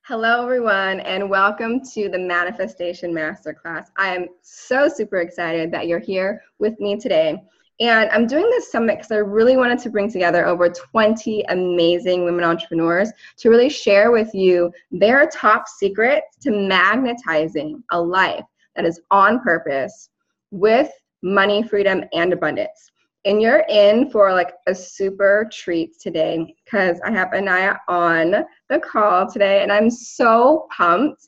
Hello, everyone, and welcome to the Manifestation Masterclass. I am so super excited that you're here with me today. And I'm doing this summit because I really wanted to bring together over 20 amazing women entrepreneurs to really share with you their top secrets to magnetizing a life that is on purpose with money, freedom, and abundance. And you're in for like a super treat today because I have Anaya on the call today and I'm so pumped.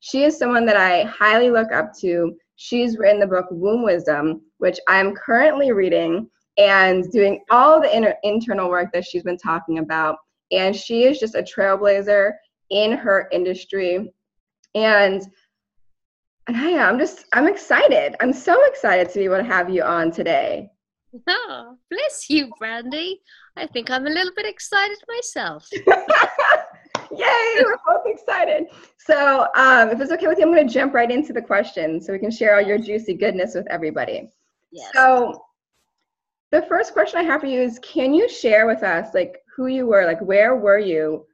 She is someone that I highly look up to. She's written the book Womb Wisdom, which I'm currently reading and doing all the internal work that she's been talking about. And she is just a trailblazer in her industry. And I'm excited. I'm so excited to be able to have you on today. Oh, bless you, Brandy. I think I'm a little bit excited myself. Yay, we're both excited. So if it's okay with you, I'm going to jump right into the questions so we can share all your juicy goodness with everybody. Yes. So the first question I have for you is, can you share with us like who you were, like where were you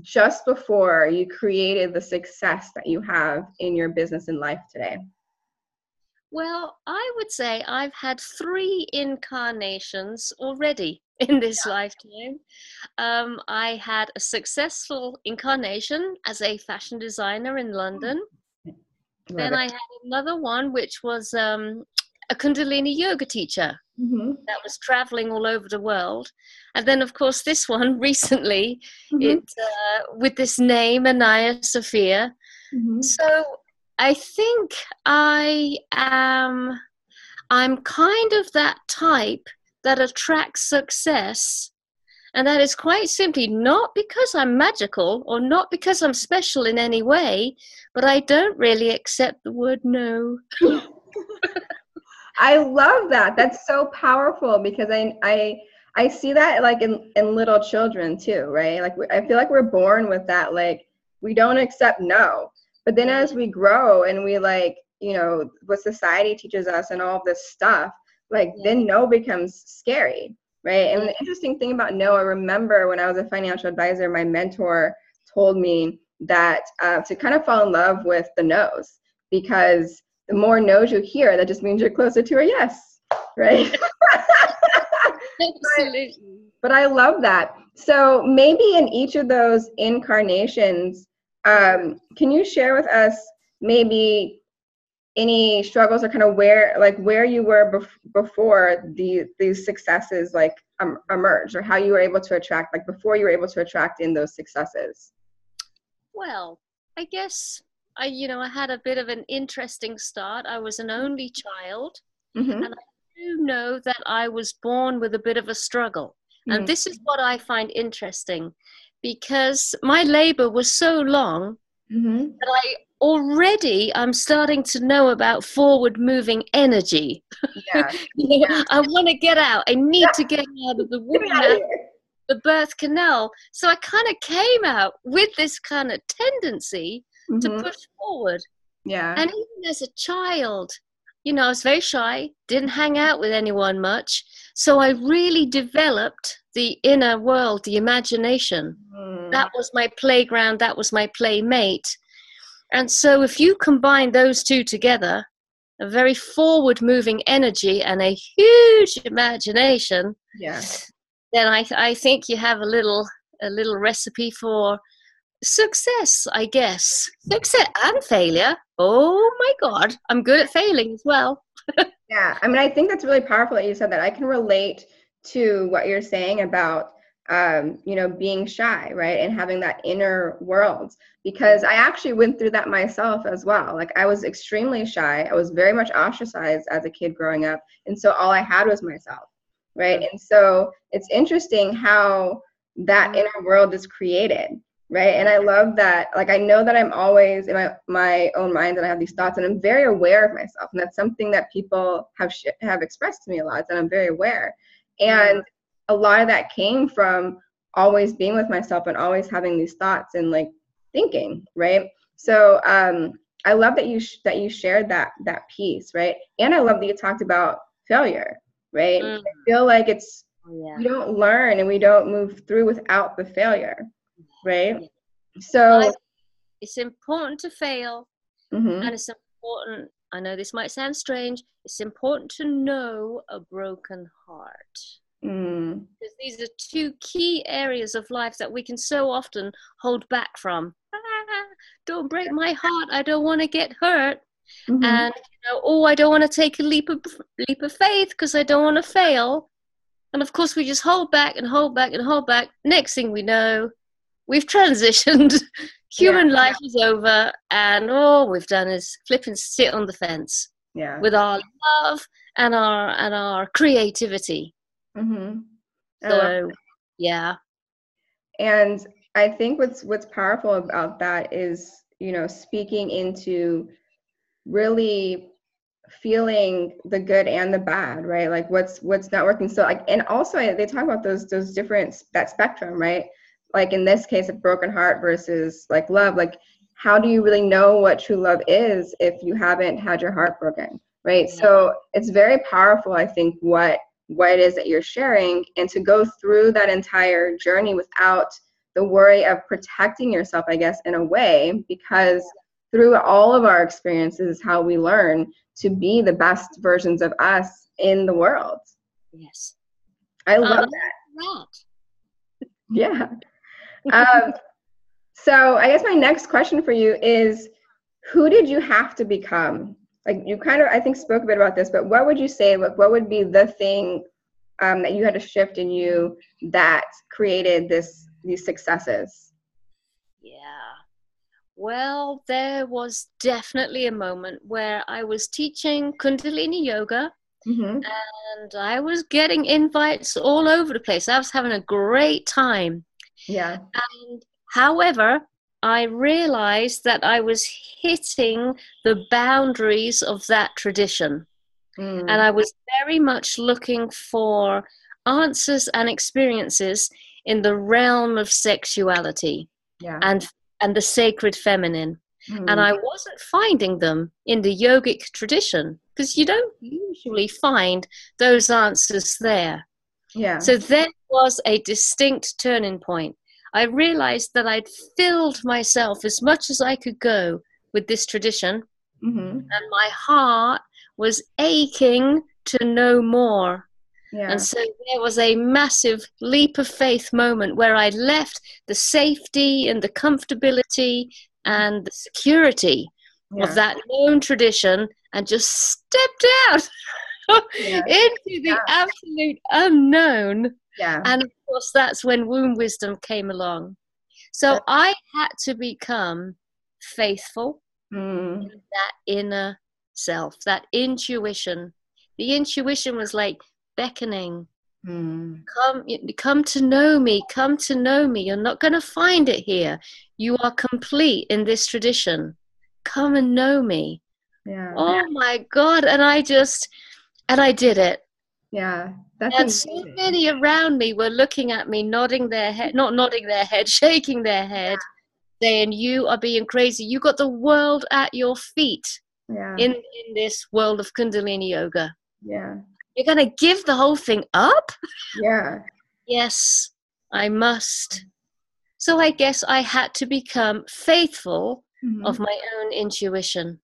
just before you created the success that you have in your business and life today? Well, I would say I've had 3 incarnations already in this lifetime. I had a successful incarnation as a fashion designer in London. Then I had another one, which was a Kundalini yoga teacher that was traveling all over the world. And then, of course, this one recently, with this name, Anaya Sophia. So I think I'm kind of that type that attracts success. And that is quite simply not because I'm magical or not because I'm special in any way, but I don't really accept the word no. I love that. That's so powerful because I see that like in little children too, right? Like I feel like we're born with that, like we don't accept no. But then as we grow and we like, you know, what society teaches us and all of this stuff, like then no becomes scary, right? And the interesting thing about no, I remember when I was a financial advisor, my mentor told me that to kind of fall in love with the no's, because the more no's you hear, that just means you're closer to a yes, right? Absolutely. But I love that. So maybe in each of those incarnations, can you share with us maybe any struggles or kind of where you were before these successes like emerged, or how you were able to attract, like before you were able to attract in those successes? Well, I guess I had a bit of an interesting start. I was an only child, and I do know that I was born with a bit of a struggle. And this is what I find interesting, because my labor was so long that I'm starting to know about forward moving energy. Yeah. I want to get out. I need to get out of the womb, the birth canal. So I kind of came out with this kind of tendency to push forward. Yeah. And even as a child, I was very shy, didn't hang out with anyone much. So I really developed the inner world, the imagination. That was my playground. That was my playmate. And so if you combine those two together, a very forward-moving energy and a huge imagination, then I think you have a little recipe for success, I guess. Success and failure. Oh my God, I'm good at failing as well. Yeah, I mean, I think that's really powerful that you said that. I can relate to what you're saying about, being shy, right? And having that inner world, because I actually went through that myself as well. Like I was extremely shy. I was very much ostracized as a kid growing up. And so all I had was myself, right? And so it's interesting how that inner world is created. Right. And I love that. Like, I know that I'm always in my own mind and I have these thoughts and I'm very aware of myself. And that's something that people have expressed to me a lot, that I'm very aware. And a lot of that came from always being with myself and always having these thoughts and like thinking. Right. So I love that you shared that piece. Right. And I love that you talked about failure. Right. I feel like we don't learn and we don't move through without the failure. Right? So, It's important to fail, and mhm, it's important, I know this might sound strange, it's important to know a broken heart. mm, Because these are two key areas of life that we can so often hold back from. Don't break my heart. I don't want to get hurt. mhm, And oh, I don't want to take a leap of faith because I don't want to fail. And of course, we just hold back and hold back and hold back. Next thing we know, we've transitioned. yeah, Human life is over, and all we've done is flip and sit on the fence yeah, with our love and our creativity. mhm. I love. So, yeah. And I think what's powerful about that is, speaking into really feeling the good and the bad, right? Like what's not working. So like, and also they talk about those different, that spectrum, right? Like in this case, a broken heart versus like love. Like, how do you really know what true love is if you haven't had your heart broken, right? Yeah. So it's very powerful, I think, what it is that you're sharing, and to go through that entire journey without the worry of protecting yourself, I guess, in a way, because through all of our experiences is how we learn to be the best versions of us in the world. Yes. I love I that. love Yeah. Um, so I guess my next question for you is, who did you have to become? Like, you kind of, I think, spoke a bit about this, but what would you say, like, what would be the thing that you had to shift in you that created these successes? Yeah. Well, there was definitely a moment where I was teaching Kundalini yoga Mm-hmm. and I was getting invites all over the place. I was having a great time. Yeah. And however, I realized that I was hitting the boundaries of that tradition. And Mm. I was very much looking for answers and experiences in the realm of sexuality Yeah. and the sacred feminine. And Mm. I wasn't finding them in the yogic tradition because you don't usually find those answers there. Yeah. So there was a distinct turning point. I realized that I'd filled myself as much as I could go with this tradition, Mm-hmm. and my heart was aching to know more. And Yeah. so there was a massive leap of faith moment where I left the safety and the comfortability and the security of Yeah. that known tradition and just stepped out Yeah. into the absolute unknown. Yeah. And of course, that's when womb wisdom came along. So That, I had to become faithful mm, in that inner self, that intuition. The intuition was like beckoning. mm, Come to know me. Come to know me. You're not going to find it here. You are complete in this tradition. Come and know me. yeah. Oh my God! And I did it. Yeah. That's And so amazing. many around me were looking at me, nodding their head, not nodding their head, shaking their head, saying, "You are being crazy. You got the world at your feet Yeah. in this world of Kundalini yoga. Yeah. You're going to give the whole thing up?" Yeah. Yes, I must. So I guess I had to become faithful Hmm. of my own intuition.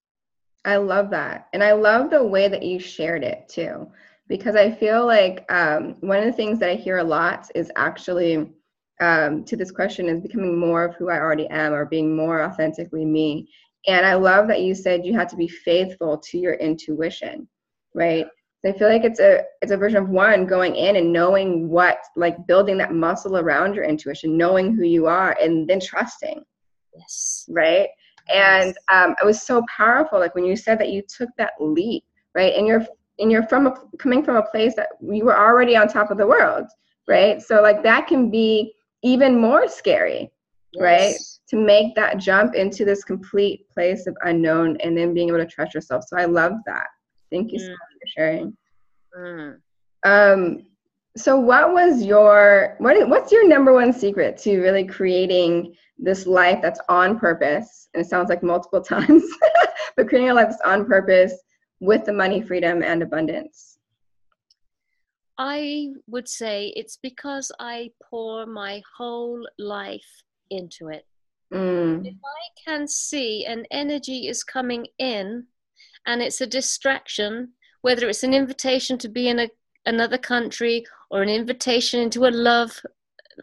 I love that. And I love the way that you shared it too, because I feel like one of the things that I hear a lot is actually to this question is becoming more of who I already am, or being more authentically me. And I love that you said you had to be faithful to your intuition, right? So I feel like it's a version of one, going in and knowing what, like building that muscle around your intuition, knowing who you are, and then trusting, Yes. right? And Yes. it was so powerful, like when you said that you took that leap, right? And you're coming from a place that you were already on top of the world, right? So like that can be even more scary, right? Yes. To make that jump into this complete place of unknown and then being able to trust yourself. So I love that. Thank you so Mm, much for sharing. mm. Um, so what's your number one secret to really creating this life that's on purpose? And it sounds like multiple times, but creating a life that's on purpose with the money, freedom, and abundance. I would say it's because I pour my whole life into it. Mm. If I can see an energy is coming in and it's a distraction, whether it's an invitation to be in another country, or an invitation into a love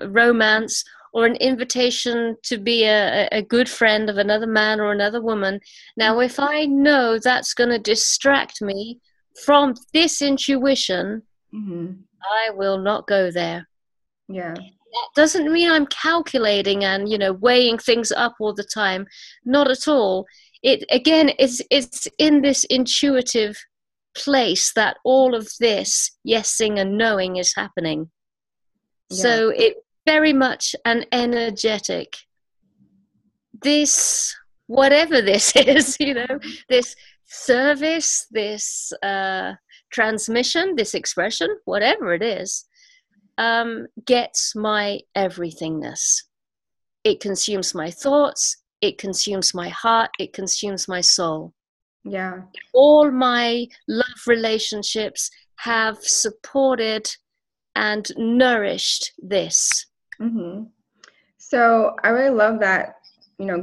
romance, or an invitation to be a good friend of another man or another woman. Now, if I know that's going to distract me from this intuition, Mm-hmm. I will not go there. Yeah. That doesn't mean I'm calculating and, weighing things up all the time. Not at all. It again, it's in this intuitive place that all of this yesing and knowing is happening. Yeah. So it very much an energetic, this, whatever this is, this service, this transmission, this expression, whatever it is, gets my everythingness. It consumes my thoughts, it consumes my heart, it consumes my soul. Yeah. All my love relationships have supported and nourished this. Mm-hmm. So I really love that,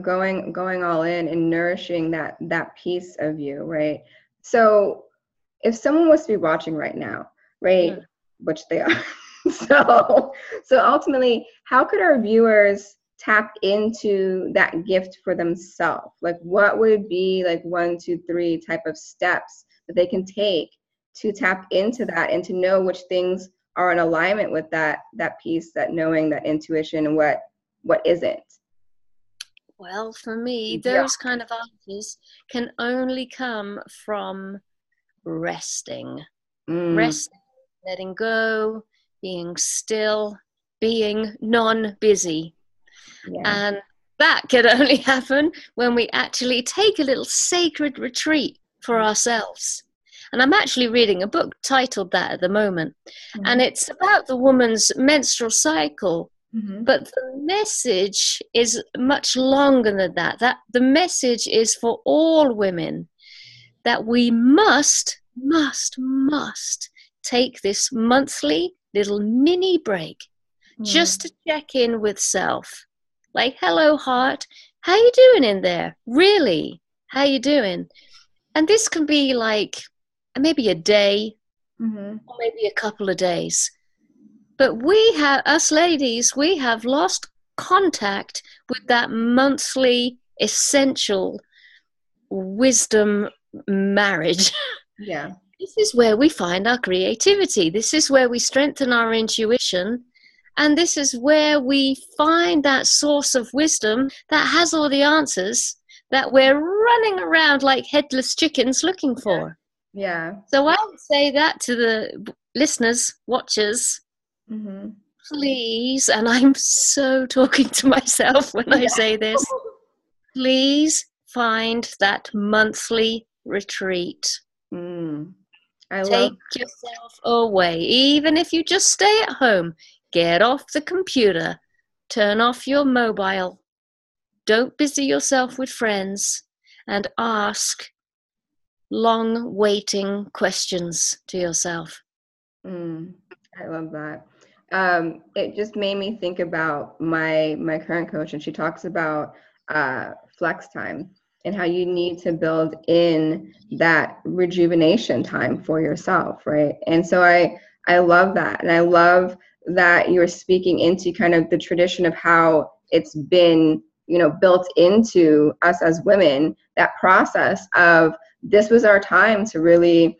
going all in and nourishing that piece of you, right? So if someone was to be watching right now, right, Mm. which they are, so ultimately, how could our viewers tap into that gift for themselves? Like, what would be like 1, 2, 3 type of steps that they can take to tap into that and to know which things are in alignment with that piece, that knowing, that intuition, and what isn't? Well, for me, Yeah. those kind of answers can only come from resting. Mm, Resting, letting go, being still, being non busy. yeah. And that can only happen when we actually take a little sacred retreat for ourselves. And I'm actually reading a book titled that at the moment. And Mm-hmm. it's about the woman's menstrual cycle. Mm-hmm. But the message is much longer than that. That the message is for all women, that we must take this monthly little mini break just to check in with self. Like, hello, heart, how you doing in there? Really, how you doing? And this can be like maybe a day Mm-hmm. or maybe a couple of days. But us ladies, we have lost contact with that monthly essential wisdom marriage. Yeah. This is where we find our creativity. This is where we strengthen our intuition. And this is where we find that source of wisdom that has all the answers that we're running around like headless chickens looking for. Yeah. So I would say that to the listeners, watchers, Mm-hmm. please, and I'm so talking to myself when I say this, please find that monthly retreat. Mm. I love. Take yourself away. Even if you just stay at home, get off the computer, turn off your mobile, don't busy yourself with friends, and ask long waiting questions to yourself. Mm, I love that. It just made me think about my current coach, and she talks about flex time and how you need to build in that rejuvenation time for yourself, right? And so I love that, and I love that you're speaking into kind of the tradition of how it's been, built into us as women. That process of this was our time to really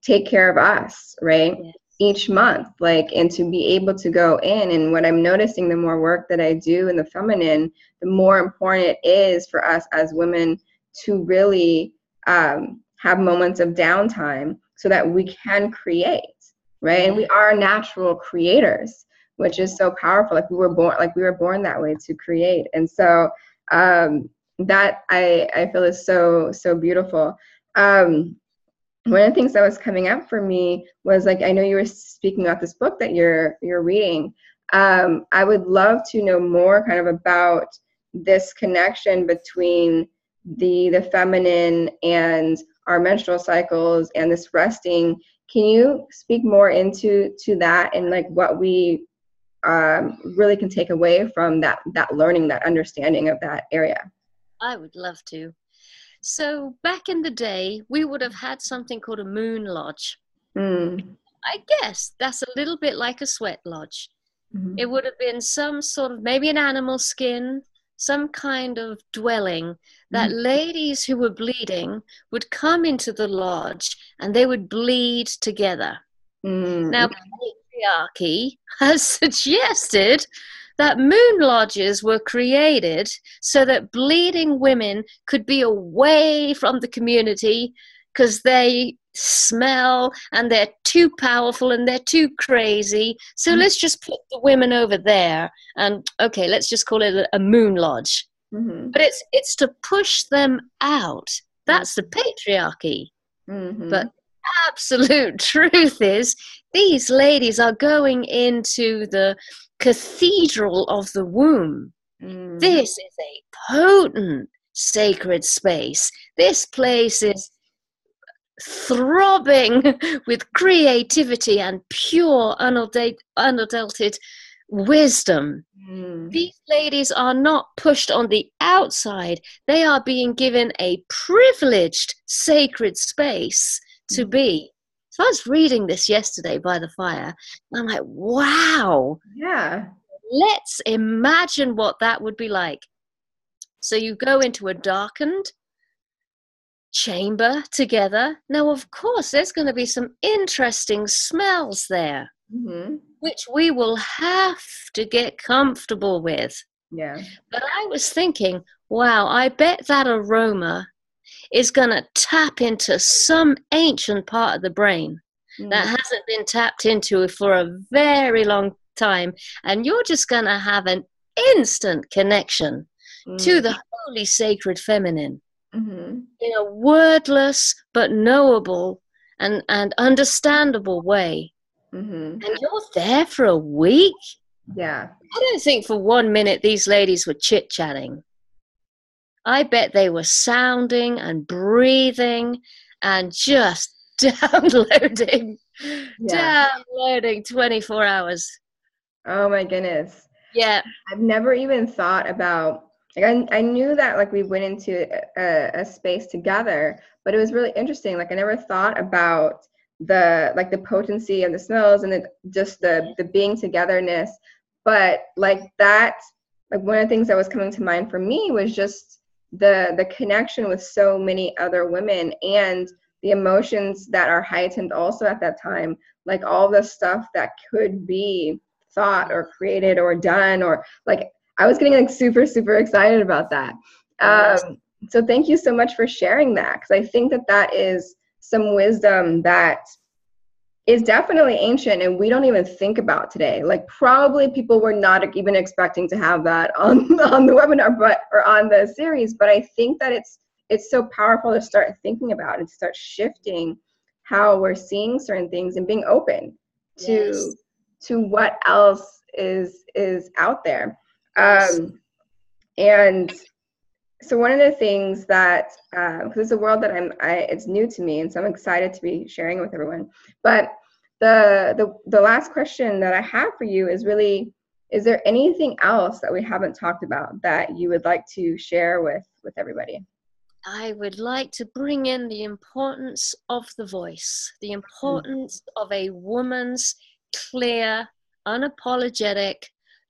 take care of us, right? Yes. Each month, like, and to be able to go in. And what I'm noticing, the more work that I do in the feminine, the more important it is for us as women to really have moments of downtime so that we can create, right? Yeah. And we are natural creators, which is so powerful. Like we were born that way, to create. And so that I feel is so beautiful. One of the things that was coming up for me was, like, I know you were speaking about this book that you're reading. I would love to know more kind of about this connection between the feminine and our menstrual cycles and this resting. Can you speak more into that, and like what we really can take away from that learning, that understanding of that area? I would love to. So back in the day, we would have had something called a moon lodge. Mm. I guess that's a little bit like a sweat lodge. Mm-hmm. It would have been some sort of, maybe an animal skin, some kind of dwelling that ladies who were bleeding would come into the lodge and they would bleed together. Now, patriarchy has suggested that moon lodges were created so that bleeding women could be away from the community because they smell and they're too powerful and they're too crazy. So let's just put the women over there and, okay, let's just call it a moon lodge. Mm-hmm. But it's to push them out. That's the patriarchy. Mm-hmm. But absolute truth is these ladies are going into the cathedral of the womb. This is a potent sacred space. This place is throbbing with creativity and pure unadulterated wisdom. These ladies are not pushed on the outside. They are being given a privileged sacred space to be. So I was reading this yesterday by the fire, and I'm like, wow. Yeah. Let's imagine what that would be like. So you go into a darkened chamber together. Now, of course, there's going to be some interesting smells there, which we will have to get comfortable with. Yeah. But I was thinking, wow, I bet that aroma is going to tap into some ancient part of the brain that hasn't been tapped into for a very long time. And you're just going to have an instant connection to the holy, sacred feminine in a wordless but knowable and understandable way. And you're there for a week? Yeah. I don't think for 1 minute these ladies were chit-chatting. I bet they were sounding and breathing and just downloading 24 hours. Oh my goodness. Yeah. I've never even thought about, like, I knew that, like, we went into a space together, but it was really interesting. Like, I never thought about the potency of the smells and just the being togetherness. But like that, like, one of the things that was coming to mind for me was just the connection with so many other women and the emotions that are heightened also at that time, like all the stuff that could be thought or created or done, or like, I was getting like super, super excited about that. So thank you so much for sharing that, because I think that is some wisdom that is definitely ancient and we don't even think about today. Like, probably people were not even expecting to have that on the webinar, or on the series. But I think that it's so powerful to start thinking about and start shifting how we're seeing certain things and being open to what else is out there. And so one of the things that, because it's a world that it's new to me, and so I'm excited to be sharing it with everyone. But the last question that I have for you is really, is there anything else that we haven't talked about that you would like to share with everybody? I would like to bring in the importance of the voice, the importance of a woman's clear, unapologetic,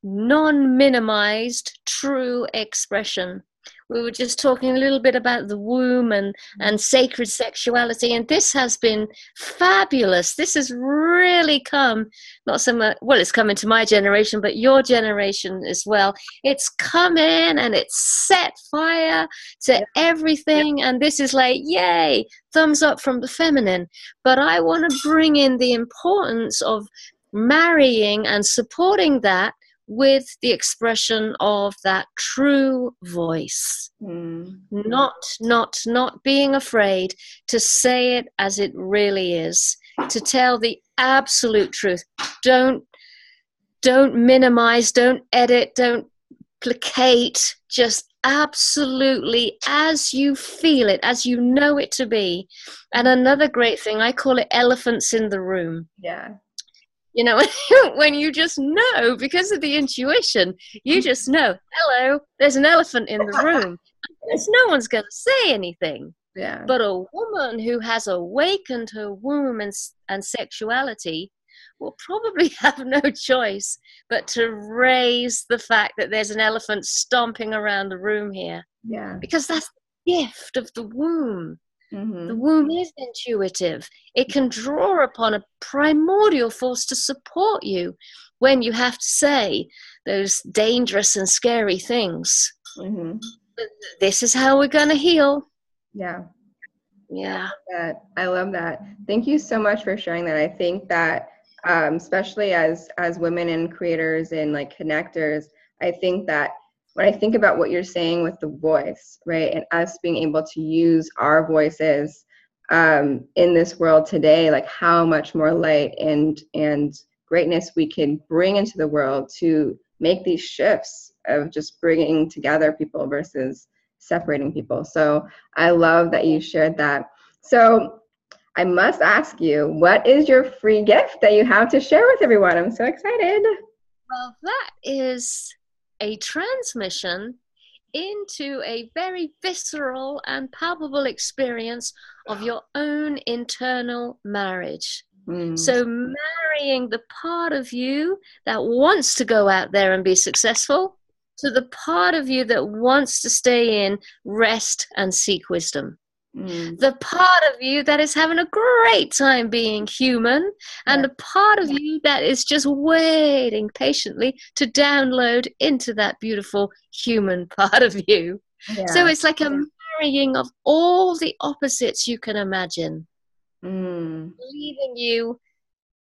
non-minimized, true expression. We were just talking a little bit about the womb and sacred sexuality, and this has been fabulous. This has really come, not so much, well, it's come into my generation, but your generation as well. It's come in and it's set fire to everything, and this is like, yay, thumbs up from the feminine. But I want to bring in the importance of marrying and supporting that with the expression of that true voice. Not being afraid to say it as it really is, to tell the absolute truth. Don't minimize, don't edit, don't placate, just absolutely as you feel it, as you know it to be. And another great thing, I call it elephants in the room. Yeah. You know, when you just know because of the intuition, you just know, hello, there's an elephant in the room. There's no one's going to say anything. Yeah. But a woman who has awakened her womb and sexuality will probably have no choice but to raise the fact that there's an elephant stomping around the room here. Yeah. Because that's the gift of the womb. Mm-hmm. The womb is intuitive. It can draw upon a primordial force to support you when you have to say those dangerous and scary things. Mm-hmm. This is how we're going to heal. Yeah. Yeah. I love that. Thank you so much for sharing that. I think that especially as women and creators and like connectors, I think that when I think about what you're saying with the voice, right, and us being able to use our voices in this world today, like how much more light and greatness we can bring into the world to make these shifts of just bringing together people versus separating people. So I love that you shared that. So I must ask you, what is your free gift that you have to share with everyone? I'm so excited. Well, that is a transmission into a very visceral and palpable experience of your own internal marriage. So marrying the part of you that wants to go out there and be successful to the part of you that wants to stay in, rest, and seek wisdom. The part of you that is having a great time being human, and the part of you that is just waiting patiently to download into that beautiful human part of you. So it's like a marrying of all the opposites you can imagine, leaving you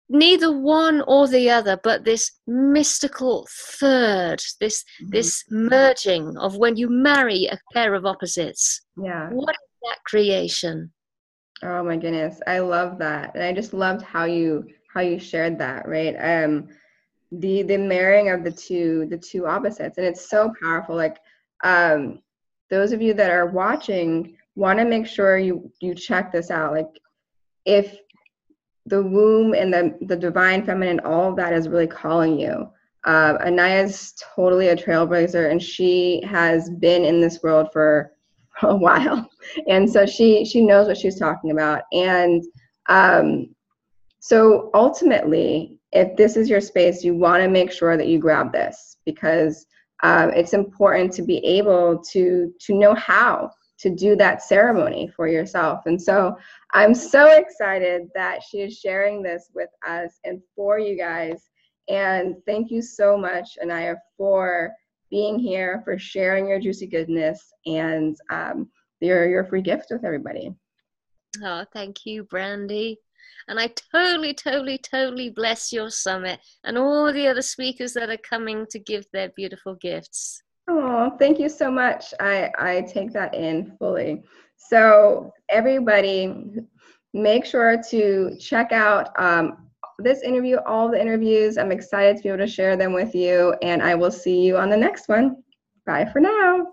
neither one or the other, but this mystical third, this merging of when you marry a pair of opposites. What is that creation? Oh my goodness, I love that, and I just loved how you shared that, right? The marrying of the two opposites, and it's so powerful. Like those of you that are watching want to make sure you check this out. Like if the womb and the divine feminine, all of that is really calling you. Anaya's totally a trailblazer, and she has been in this world for a while, and so she knows what she's talking about. And so ultimately, if this is your space, you want to make sure that you grab this, because it's important to be able to know how to do that ceremony for yourself. And so I'm so excited that she is sharing this with us and for you guys. And thank you so much, Anaya, for being here, for sharing your juicy goodness and your free gift with everybody. Oh, thank you, Brandy. And I totally bless your summit and all the other speakers that are coming to give their beautiful gifts. Oh, thank you so much. I take that in fully. So everybody, make sure to check out this interview, all the interviews. I'm excited to be able to share them with you, and I will see you on the next one. Bye for now.